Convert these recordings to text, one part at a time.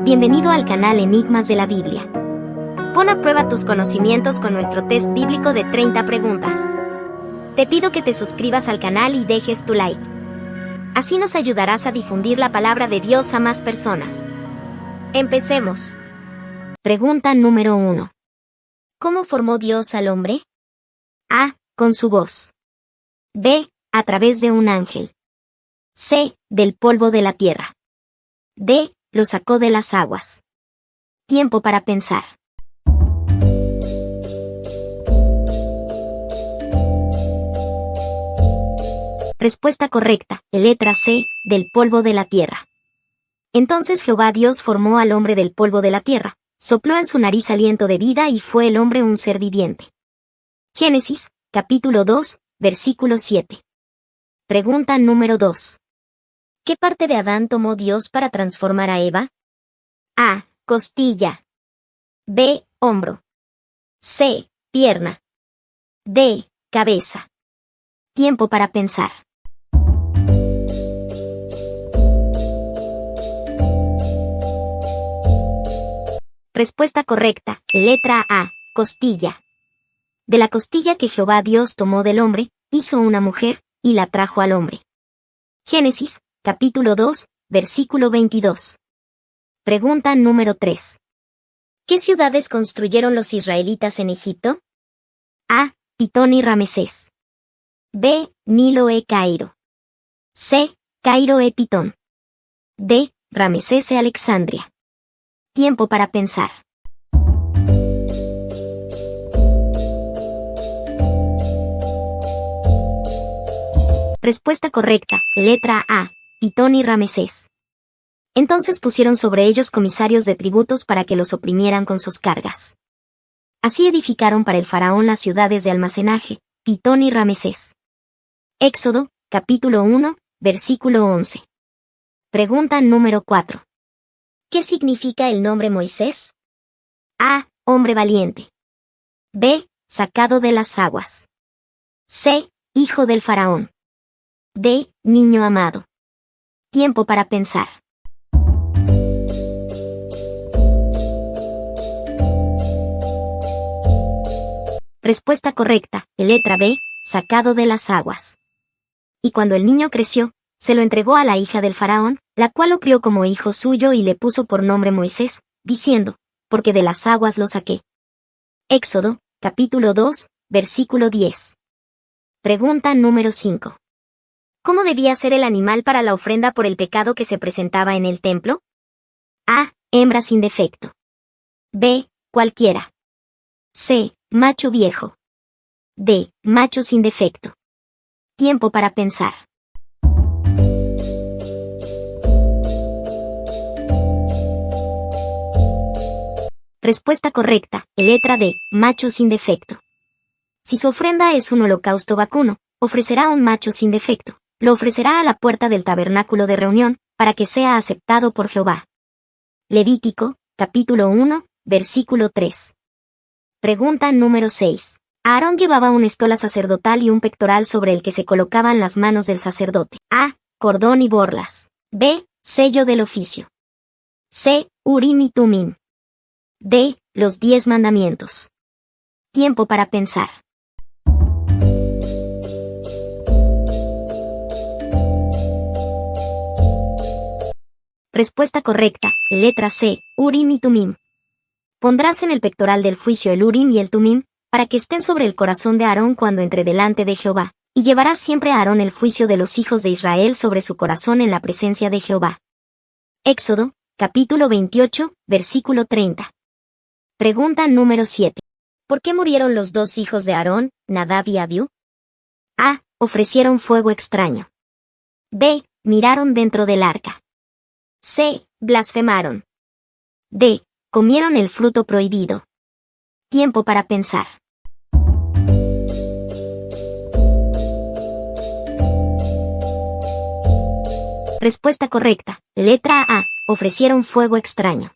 Bienvenido al canal Enigmas de la Biblia. Pon a prueba tus conocimientos con nuestro test bíblico de 30 preguntas. Te pido que te suscribas al canal y dejes tu like. Así nos ayudarás a difundir la palabra de Dios a más personas. Empecemos. Pregunta número 1. ¿Cómo formó Dios al hombre? A. Con su voz. B. A través de un ángel. C. Del polvo de la tierra. D. Lo sacó de las aguas. Tiempo para pensar. Respuesta correcta, letra C, del polvo de la tierra. Entonces Jehová Dios formó al hombre del polvo de la tierra, sopló en su nariz aliento de vida y fue el hombre un ser viviente. Génesis, capítulo 2, versículo 7. Pregunta número 2. ¿Qué parte de Adán tomó Dios para transformar a Eva? A. Costilla. B. Hombro. C. Pierna. D. Cabeza. Tiempo para pensar. Respuesta correcta, letra A, costilla. De la costilla que Jehová Dios tomó del hombre, hizo una mujer, y la trajo al hombre. Génesis, capítulo 2, versículo 22. Pregunta número 3. ¿Qué ciudades construyeron los israelitas en Egipto? A. Pitón y Ramesés. B. Nilo e Cairo. C. Cairo e Pitón. D. Ramesés e Alexandria. Tiempo para pensar. Respuesta correcta, letra A, Pitón y Ramesés. Entonces pusieron sobre ellos comisarios de tributos para que los oprimieran con sus cargas. Así edificaron para el faraón las ciudades de almacenaje, Pitón y Ramesés. Éxodo, capítulo 1, versículo 11. Pregunta número 4. ¿Qué significa el nombre Moisés? A. Hombre valiente. B. Sacado de las aguas. C. Hijo del faraón. D. Niño amado. Tiempo para pensar. Respuesta correcta, letra B, sacado de las aguas. Y cuando el niño creció, se lo entregó a la hija del faraón, la cual lo crió como hijo suyo y le puso por nombre Moisés, diciendo, porque de las aguas lo saqué. Éxodo, capítulo 2, versículo 10. Pregunta número 5. ¿Cómo debía ser el animal para la ofrenda por el pecado que se presentaba en el templo? A. Hembra sin defecto. B. Cualquiera. C. Macho viejo. D. Macho sin defecto. Tiempo para pensar. Respuesta correcta, letra D, macho sin defecto. Si su ofrenda es un holocausto vacuno, ofrecerá un macho sin defecto. Lo ofrecerá a la puerta del tabernáculo de reunión, para que sea aceptado por Jehová. Levítico, capítulo 1, versículo 3. Pregunta número 6. Aarón llevaba una estola sacerdotal y un pectoral sobre el que se colocaban las manos del sacerdote. A. Cordón y borlas. B. Sello del oficio. C. Urim y Tumim. D. Los 10 mandamientos. Tiempo para pensar. Respuesta correcta, letra C, Urim y Tumim. Pondrás en el pectoral del juicio el Urim y el Tumim, para que estén sobre el corazón de Aarón cuando entre delante de Jehová, y llevarás siempre a Aarón el juicio de los hijos de Israel sobre su corazón en la presencia de Jehová. Éxodo, capítulo 28, versículo 30. Pregunta número 7. ¿Por qué murieron los dos hijos de Aarón, Nadab y Abiú? A. Ofrecieron fuego extraño. B. Miraron dentro del arca. C. Blasfemaron. D. Comieron el fruto prohibido. Tiempo para pensar. Respuesta correcta, letra A, ofrecieron fuego extraño.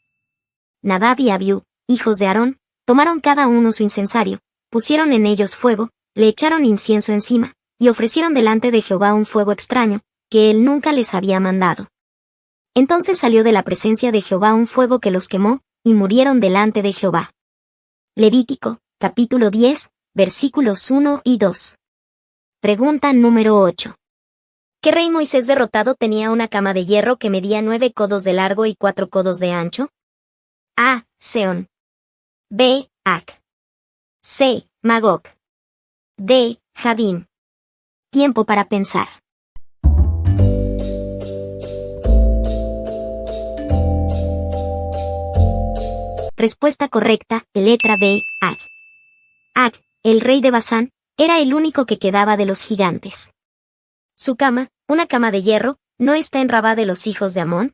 Nadab y Abiú, hijos de Aarón, tomaron cada uno su incensario, pusieron en ellos fuego, le echaron incienso encima, y ofrecieron delante de Jehová un fuego extraño, que él nunca les había mandado. Entonces salió de la presencia de Jehová un fuego que los quemó, y murieron delante de Jehová. Levítico, capítulo 10, versículos 1 y 2. Pregunta número 8. ¿Qué rey Moisés derrotado tenía una cama de hierro que medía 9 codos de largo y 4 codos de ancho? A. Seón. B. Ac. C. Magog. D. Jabín. Tiempo para pensar. Respuesta correcta, letra B. Ag. Ag, el rey de Basán, era el único que quedaba de los gigantes. Su cama, una cama de hierro, ¿no está en Rabá de los hijos de Amón?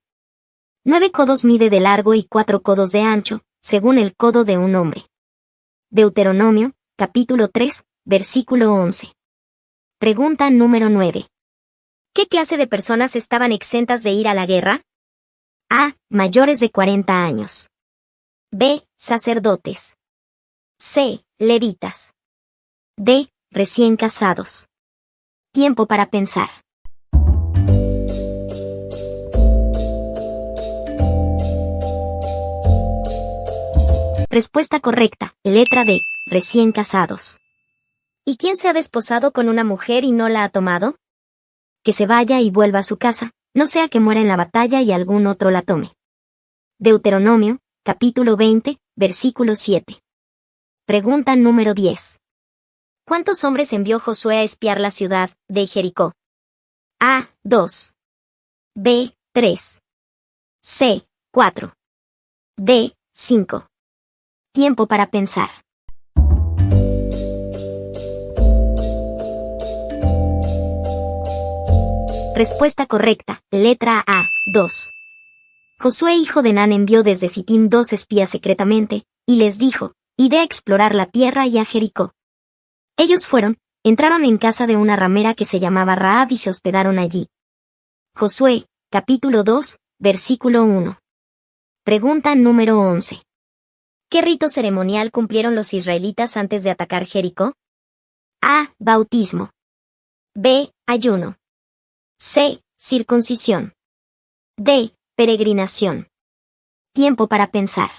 9 codos mide de largo y 4 codos de ancho, según el codo de un hombre. Deuteronomio, capítulo 3, versículo 11. Pregunta número 9. ¿Qué clase de personas estaban exentas de ir a la guerra? A. Mayores de 40 años. B. Sacerdotes. C. Levitas. D. Recién casados. Tiempo para pensar. Respuesta correcta, letra D. Recién casados. ¿Y quién se ha desposado con una mujer y no la ha tomado? Que se vaya y vuelva a su casa, no sea que muera en la batalla y algún otro la tome. Deuteronomio, capítulo 20, versículo 7. Pregunta número 10. ¿Cuántos hombres envió Josué a espiar la ciudad de Jericó? A. 2. B. 3. C. 4. D. 5. Tiempo para pensar. Respuesta correcta, letra A. 2. Josué hijo de Nan envió desde Sittim 2 espías secretamente, y les dijo, iré a explorar la tierra y a Jericó. Ellos fueron, entraron en casa de una ramera que se llamaba Raab y se hospedaron allí. Josué, capítulo 2, versículo 1. Pregunta número 11. ¿Qué rito ceremonial cumplieron los israelitas antes de atacar Jericó? A. Bautismo. B. Ayuno. C. Circuncisión. D. Peregrinación. Tiempo para pensar.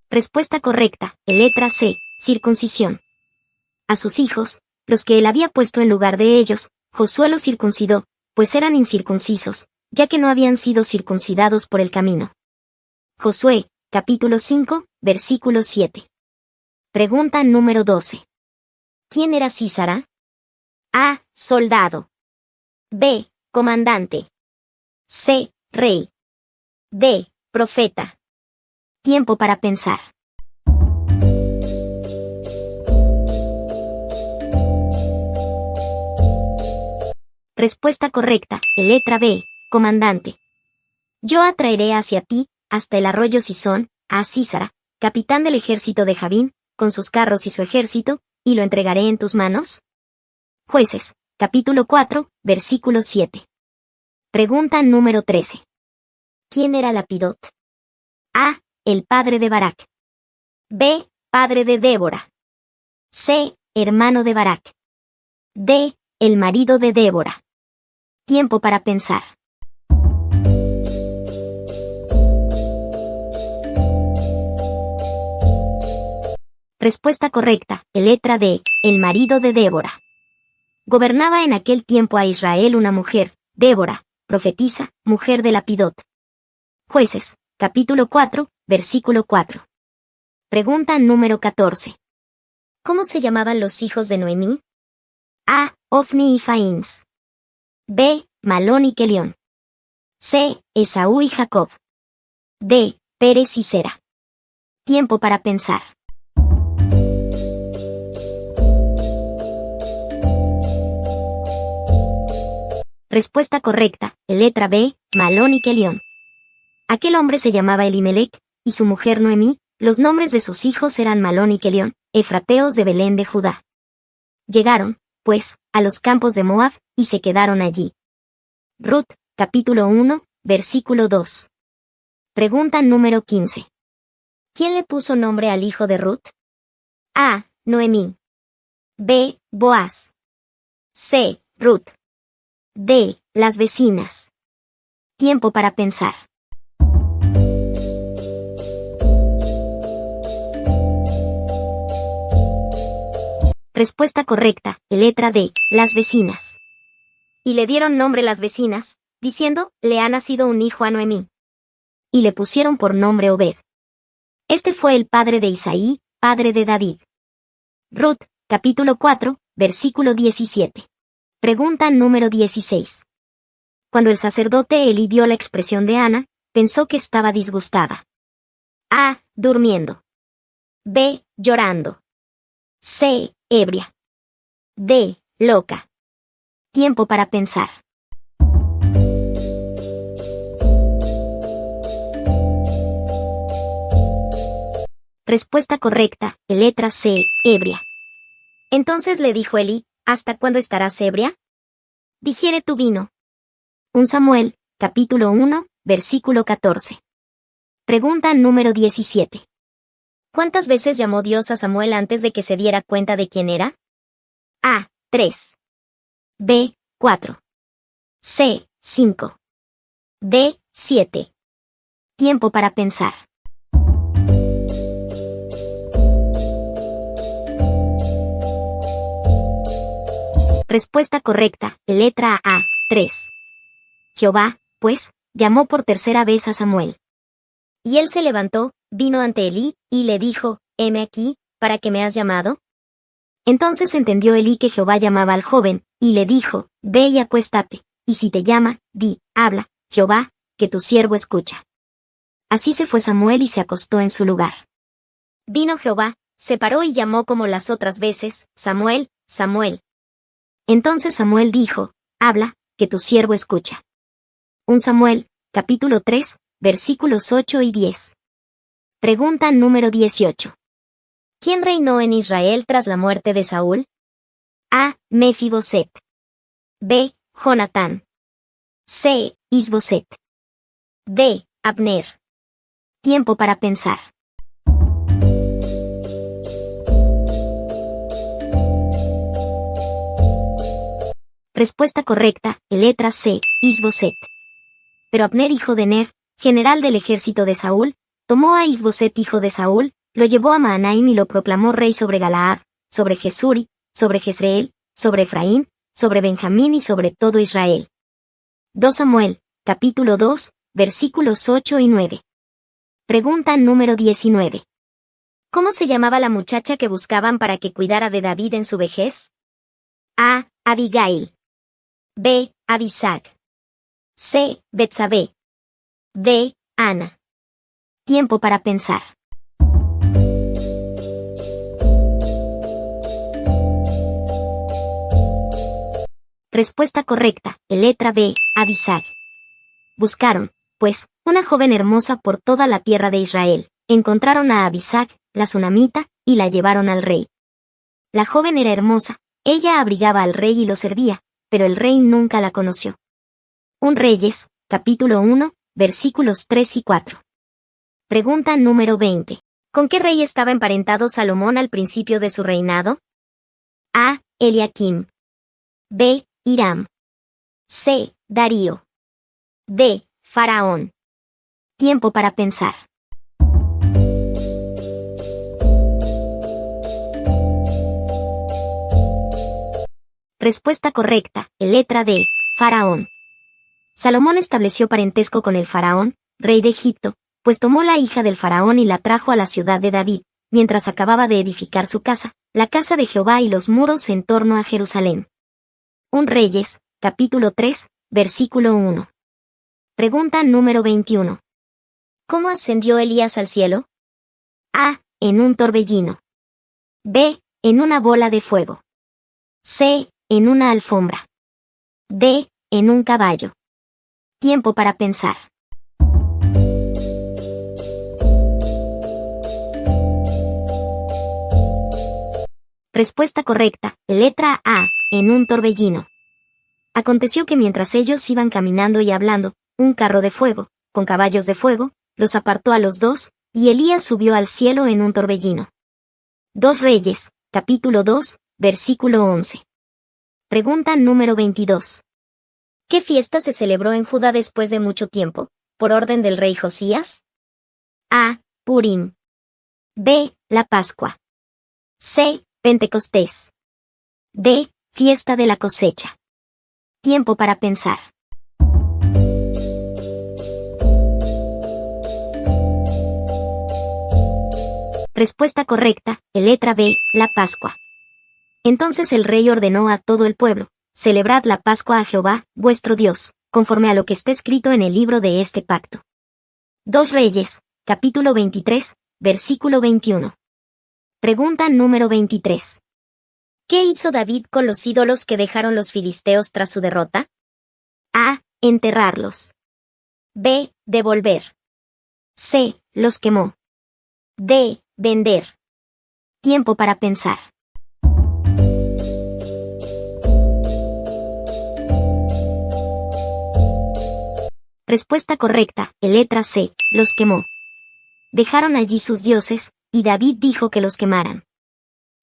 Respuesta correcta, letra C. Circuncisión. A sus hijos, los que él había puesto en lugar de ellos, Josué los circuncidó, pues eran incircuncisos, ya que no habían sido circuncidados por el camino. Josué, capítulo 5, versículo 7. Pregunta número 12. ¿Quién era Sísara? A. Soldado. B. Comandante. C. Rey. D. Profeta. Tiempo para pensar. Respuesta correcta, letra B. Comandante. Yo atraeré hacia ti, hasta el arroyo Sisón, a Sísara, capitán del ejército de Jabín, con sus carros y su ejército, y lo entregaré en tus manos. Jueces, capítulo 4, versículo 7. Pregunta número 13. ¿Quién era Lapidot? A. El padre de Barak. B. Padre de Débora. C. Hermano de Barak. D. El marido de Débora. Tiempo para pensar. Respuesta correcta, letra D. El marido de Débora. Gobernaba en aquel tiempo a Israel una mujer, Débora, profetisa, mujer de Lapidot. Jueces, capítulo 4, versículo 4. Pregunta número 14. ¿Cómo se llamaban los hijos de Noemí? A. Ofni y Faíns. B. Malón y Kelión. C. Esaú y Jacob. D. Pérez y Sera. Tiempo para pensar. Respuesta correcta, letra B. Malón y Kelión. Aquel hombre se llamaba Elimelec, y su mujer Noemí, los nombres de sus hijos eran Malón y Kelión, efrateos de Belén de Judá. Llegaron, pues, a los campos de Moab, y se quedaron allí. Ruth, capítulo 1, versículo 2. Pregunta número 15. ¿Quién le puso nombre al hijo de Ruth? A. Noemí. B. Boaz. C. Ruth. D. Las vecinas. Tiempo para pensar. Respuesta correcta, letra D. Las vecinas. Y le dieron nombre las vecinas, diciendo, le ha nacido un hijo a Noemí. Y le pusieron por nombre Obed. Este fue el padre de Isaí, padre de David. Ruth, capítulo 4, versículo 17. Pregunta número 16. Cuando el sacerdote Elí vio la expresión de Ana, pensó que estaba disgustada. A. Durmiendo. B. Llorando. C. Ebria. D. Loca. Tiempo para pensar. Respuesta correcta, letra C. Ebria. Entonces le dijo Elí, ¿hasta cuándo estarás ebria? Digiere tu vino. 1 Samuel, capítulo 1, versículo 14. Pregunta número 17. ¿Cuántas veces llamó Dios a Samuel antes de que se diera cuenta de quién era? A. 3. B. 4. C. 5. D. 7. Tiempo para pensar. Respuesta correcta, letra A. 3. Jehová, pues, llamó por tercera vez a Samuel. Y él se levantó, vino ante Elí, y le dijo, heme aquí, ¿para qué me has llamado? Entonces entendió Elí que Jehová llamaba al joven, y le dijo, ve y acuéstate, y si te llama, di, habla, Jehová, que tu siervo escucha. Así se fue Samuel y se acostó en su lugar. Vino Jehová, se paró y llamó como las otras veces, Samuel, Samuel. Entonces Samuel dijo, habla, que tu siervo escucha. 1 Samuel, capítulo 3, versículos 8 y 10. Pregunta número 18. ¿Quién reinó en Israel tras la muerte de Saúl? A. Mefiboset. B. Jonatán. C. Isboset. D. Abner. Tiempo para pensar. Respuesta correcta, letra C. Isboset. Pero Abner, hijo de Ner, general del ejército de Saúl, tomó a Isboset, hijo de Saúl, lo llevó a Mahanaim y lo proclamó rey sobre Galaad, sobre Jesuri, sobre Jezreel, sobre Efraín, sobre Benjamín y sobre todo Israel. 2 Samuel, capítulo 2, versículos 8 y 9. Pregunta número 19. ¿Cómo se llamaba la muchacha que buscaban para que cuidara de David en su vejez? A. Abigail. B. Abisag. C. Betsabé. D. Ana. Tiempo para pensar. Respuesta correcta, letra B. Abisag. Buscaron, pues, una joven hermosa por toda la tierra de Israel. Encontraron a Abisag, la sunamita, y la llevaron al rey. La joven era hermosa, ella abrigaba al rey y lo servía, pero el rey nunca la conoció. 1 Reyes, capítulo 1, versículos 3 y 4. Pregunta número 20. ¿Con qué rey estaba emparentado Salomón al principio de su reinado? A. Eliakim. B. Hiram. C. Darío. D. Faraón. Tiempo para pensar. Respuesta correcta, letra D. Faraón. Salomón estableció parentesco con el faraón, rey de Egipto, pues tomó la hija del faraón y la trajo a la ciudad de David, mientras acababa de edificar su casa, la casa de Jehová y los muros en torno a Jerusalén. 1 Reyes, capítulo 3, versículo 1. Pregunta número 21. ¿Cómo ascendió Elías al cielo? A. En un torbellino. B. En una bola de fuego. C. En una alfombra. D. En un caballo. Tiempo para pensar. Respuesta correcta, letra A. En un torbellino. Aconteció que mientras ellos iban caminando y hablando, un carro de fuego, con caballos de fuego, los apartó a los dos, y Elías subió al cielo en un torbellino. 2 Reyes, capítulo 2, versículo 11. Pregunta número 22. ¿Qué fiesta se celebró en Judá después de mucho tiempo, por orden del rey Josías? A. Purim. B. La Pascua. C. Pentecostés. D. Fiesta de la cosecha. Tiempo para pensar. Respuesta correcta, letra B, la Pascua. Entonces el rey ordenó a todo el pueblo: celebrad la Pascua a Jehová, vuestro Dios, conforme a lo que está escrito en el libro de este pacto. 2 Reyes, capítulo 23, versículo 21. Pregunta número 23. ¿Qué hizo David con los ídolos que dejaron los filisteos tras su derrota? A. Enterrarlos. B. Devolver. C. Los quemó. D. Vender. Tiempo para pensar. Respuesta correcta, letra C, los quemó. Dejaron allí sus dioses, y David dijo que los quemaran.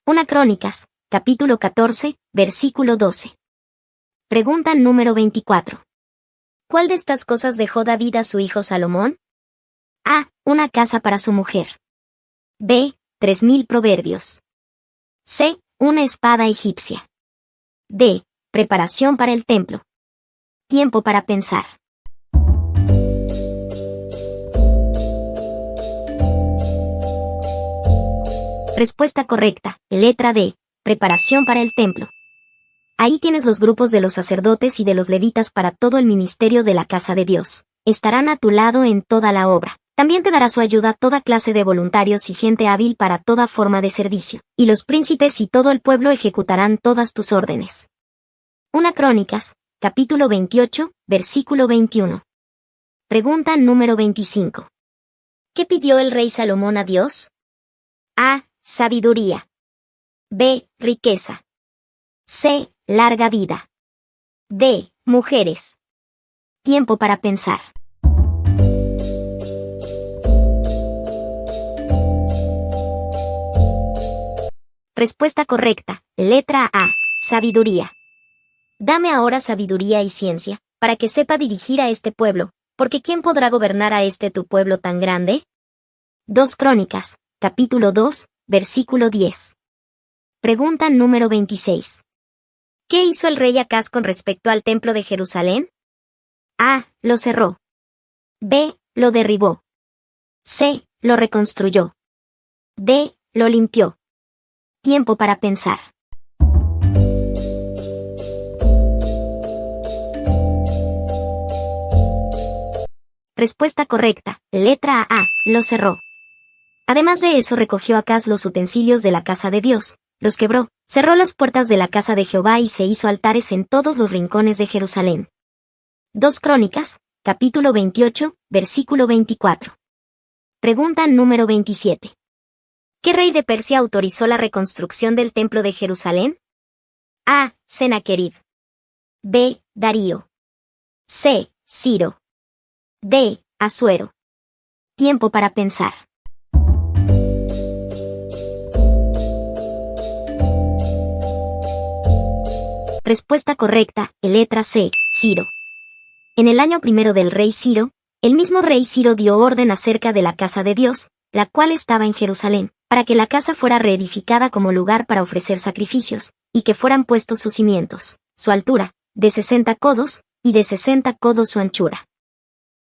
1 Crónicas, capítulo 14, versículo 12. Pregunta número 24. ¿Cuál de estas cosas dejó David a su hijo Salomón? A. Una casa para su mujer. B. 3000 proverbios. C. Una espada egipcia. D. Preparación para el templo. Tiempo para pensar. Respuesta correcta, letra D, preparación para el templo. Ahí tienes los grupos de los sacerdotes y de los levitas para todo el ministerio de la casa de Dios. Estarán a tu lado en toda la obra. También te dará su ayuda toda clase de voluntarios y gente hábil para toda forma de servicio. Y los príncipes y todo el pueblo ejecutarán todas tus órdenes. 1 Crónicas, capítulo 28, versículo 21. Pregunta número 25. ¿Qué pidió el rey Salomón a Dios? A. Sabiduría. B. Riqueza. C. Larga vida. D. Mujeres. Tiempo para pensar. Respuesta correcta, letra A. Sabiduría. Dame ahora sabiduría y ciencia, para que sepa dirigir a este pueblo, porque ¿quién podrá gobernar a este tu pueblo tan grande? 2 Crónicas, capítulo 2, versículo 10. Pregunta número 26. ¿Qué hizo el rey Acaz con respecto al templo de Jerusalén? A. Lo cerró. B. Lo derribó. C. Lo reconstruyó. D. Lo limpió. Tiempo para pensar. Respuesta correcta, letra A. Lo cerró. Además de eso recogió Acaz los utensilios de la casa de Dios, los quebró, cerró las puertas de la casa de Jehová y se hizo altares en todos los rincones de Jerusalén. 2 Crónicas, capítulo 28, versículo 24. Pregunta número 27. ¿Qué rey de Persia autorizó la reconstrucción del templo de Jerusalén? A. Sennacherib. B. Darío. C. Ciro. D. Asuero. Tiempo para pensar. Respuesta correcta, letra C, Ciro. En el año primero del rey Ciro, el mismo rey Ciro dio orden acerca de la casa de Dios, la cual estaba en Jerusalén, para que la casa fuera reedificada como lugar para ofrecer sacrificios, y que fueran puestos sus cimientos, su altura, de 60 codos, y de 60 codos su anchura.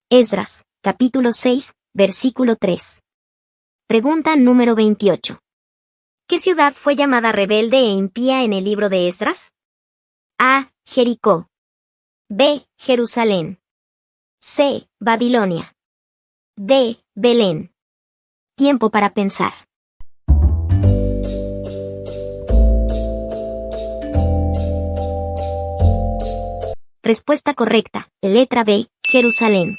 Esdras, capítulo 6, versículo 3. Pregunta número 28. ¿Qué ciudad fue llamada rebelde e impía en el libro de Esdras? A. Jericó. B. Jerusalén. C. Babilonia. D. Belén. Tiempo para pensar. Respuesta correcta, letra B, Jerusalén.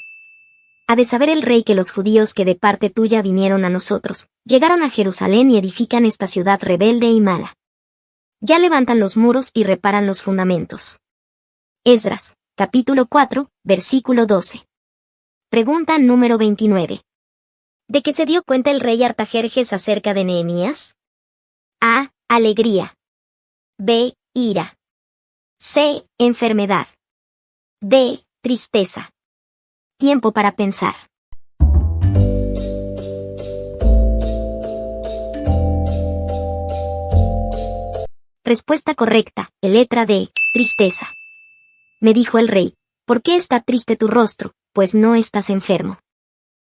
Ha de saber el rey que los judíos que de parte tuya vinieron a nosotros, llegaron a Jerusalén y edifican esta ciudad rebelde y mala. Ya levantan los muros y reparan los fundamentos. Esdras, capítulo 4, versículo 12. Pregunta número 29. ¿De qué se dio cuenta el rey Artajerjes acerca de Nehemías? A. Alegría. B. Ira. C. Enfermedad. D. Tristeza. Tiempo para pensar. Respuesta correcta, letra D. Tristeza. Me dijo el rey, ¿por qué está triste tu rostro? Pues no estás enfermo.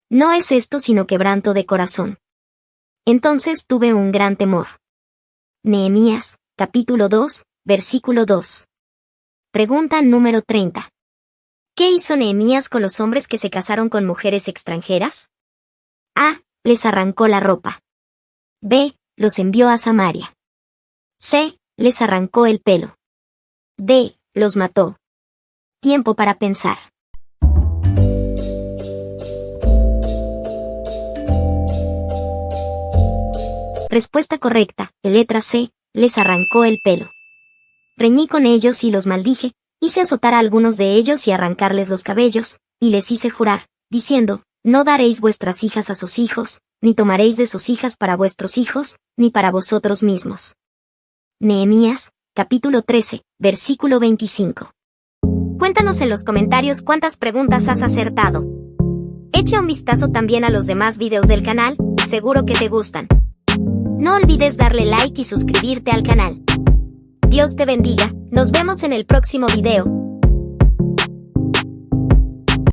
No es esto sino quebranto de corazón. Entonces tuve un gran temor. Nehemías, capítulo 2, versículo 2. Pregunta número 30. ¿Qué hizo Nehemías con los hombres que se casaron con mujeres extranjeras? A. Les arrancó la ropa. B. Los envió a Samaria. C. Les arrancó el pelo. D. Los mató. Tiempo para pensar. Respuesta correcta, letra C. Les arrancó el pelo. Reñí con ellos y los maldije, hice azotar a algunos de ellos y arrancarles los cabellos, y les hice jurar, diciendo, no daréis vuestras hijas a sus hijos, ni tomaréis de sus hijas para vuestros hijos, ni para vosotros mismos. Nehemías, capítulo 13, versículo 25. Cuéntanos en los comentarios cuántas preguntas has acertado. Echa un vistazo también a los demás videos del canal, seguro que te gustan. No olvides darle like y suscribirte al canal. Dios te bendiga, nos vemos en el próximo video.